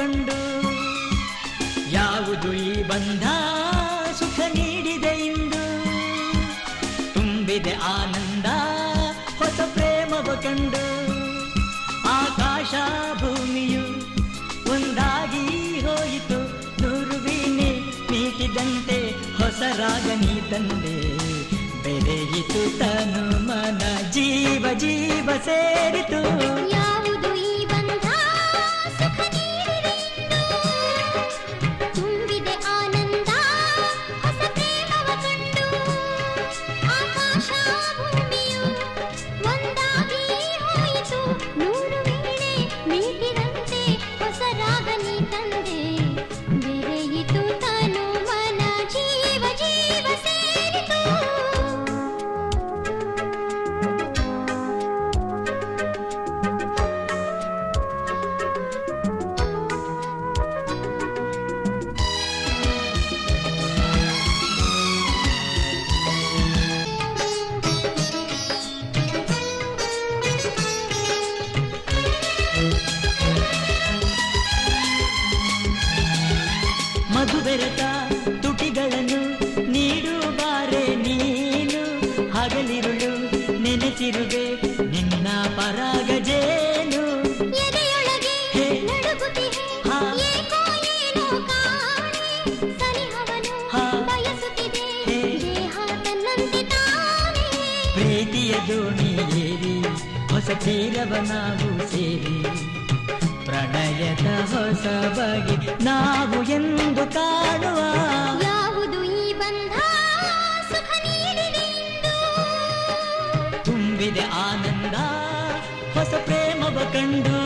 ಕಂಡು. ಯಾವುದು ಈ ಬಂಧ ಸುಖ ನೀಡಿದೆ ಇಂದು, ತುಂಬಿದೆ ಆನಂದ ಹೊಸ ಪ್ರೇಮವ ಕಂಡು. ಆಕಾಶ ಭೂಮಿಯು ಒಂದಾಗಿ ಹೋಯಿತು, ನೂರು ವೀಣೆ ಮೀಟಿದಂತೆ ಹೊಸ ರಾಗ ನೀ ತಂದೆ. ಬೆರೆಯಿತು ತನು ಮನ ಜೀವ ಜೀವ ಸೇರಿತು. ಯಾವುದು ಈ ಬಂಧ ಸುಖ ನೀಡಿದೆ ಇಂದು, ತುಂಬಿದೆ ಆನಂದ ಹೊಸ ಪ್ರೇಮವ ಕಂಡು. ಆಕಾಶ ಭೂಮಿಯು ಒಂದಾಗಿ ಹೋಯಿತು, ನೂರು ವೀಣೆ ಮೀಟಿದಂತೆ ಹೊಸ ರಾಗ ನೀ ತಂದೆ. ಬೆರೆಯಿತು ತನು ಮನ ಜೀವ ಜೀವ ಸೇರಿತು. ಮಧು ಬೆರೆತ ತುಟಿಗಳನ್ನು ನೀಡುವಾರೆ ನೀನು, ಹಗಲಿರುಳು ನೆನೆಸಿರುವೆ ನಿನ್ನ ಪರಾಗ ಜೇನು. ಎದೆಯೊಳಗೆ ನಡುಗುತ್ತಿದೆ ಏಕೋ ಏನೋ ಕಾಣೆ, ಸನಿಹವನು ಬಯಸುತ್ತಿದೆ ದೇಹ ತನ್ನಂತೆ ತಾನೇ. ಪ್ರೀತಿಯ ದೋಣಿ ಏರಿ ಹೊಸ ತೀರವ ನಾವು ಸೇರಿ, ಪ್ರಣಯದ ಹೊಸ ಬಗೆ ನಾವು ಎಂದು ಕಾಣುವ. ಯಾವುದು ಈ ಬಂಧ ಸುಖ ನೀಡಿದೆ ಇಂದು, ತುಂಬಿದೆ ಆನಂದ ಹೊಸ ಪ್ರೇಮವ ಕಂಡು.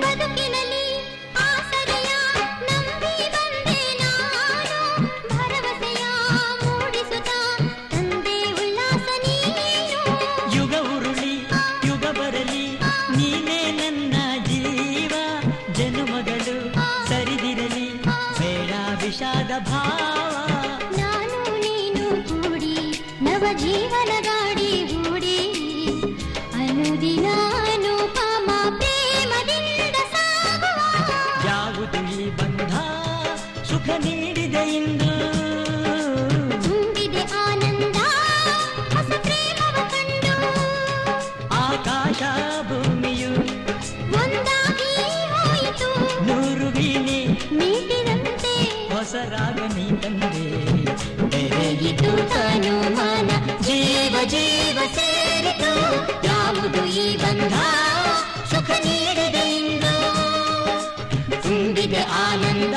ಬದುಕಿನಲ್ಲಿ ಆಸರೆಯ ನಂಬಿ ಬಂದೆ ನಾನು, ಭರವಸೆಯ ಮೂಡಿಸುತ್ತಾ ತಂದೆ ಉಲ್ಲಾಸ ನೀನು. ಯುಗ ಉರುಳಿ ಯುಗ ಬರಲಿ ನೀನೇ ನನ್ನ ಜೀವ, ಜನುಮಗಳು ಸರಿದಿರಲಿ ಬೇಡ ವಿಷಾದ ಭಾವ. ನಾನು ನೀನು ಕೂಡಿ ನವ ಜೀವನ ಗಾಡಿ ಹೂಡಿ, ಅನುದಿನ ಅನುಪಮ ಪ್ರೇಮದಿಂದ ಸಾಗುವ. ಯಾವುದು ಈ ಬಂಧ ಸುಖ ನೀಡಿದೆ ಇಂದು, ತುಂಬಿದೆ ಆನಂದ ಹೊಸ ಪ್ರೇಮವ ಕಂಡು. ಆಕಾಶ ಭೂಮಿಯು ಒಂದಾಗಿ ಹೋಯಿತು, ನೂರು ವೀಣೆ ಮೀಟಿದಂತೆ ಹೊಸ ರಾಗ ನೀ ತಂದೆ. ಬೆರೆಯಿತು ತನು ಮನ ಜೀವ ಜೀವ ಸೇರಿತು. ಯಾವುದು ಈ ಬಂಧ ಸುಖ ನೀಡಿದೆ ಇಂದು, ತುಂಬಿದೆ ಆನಂದ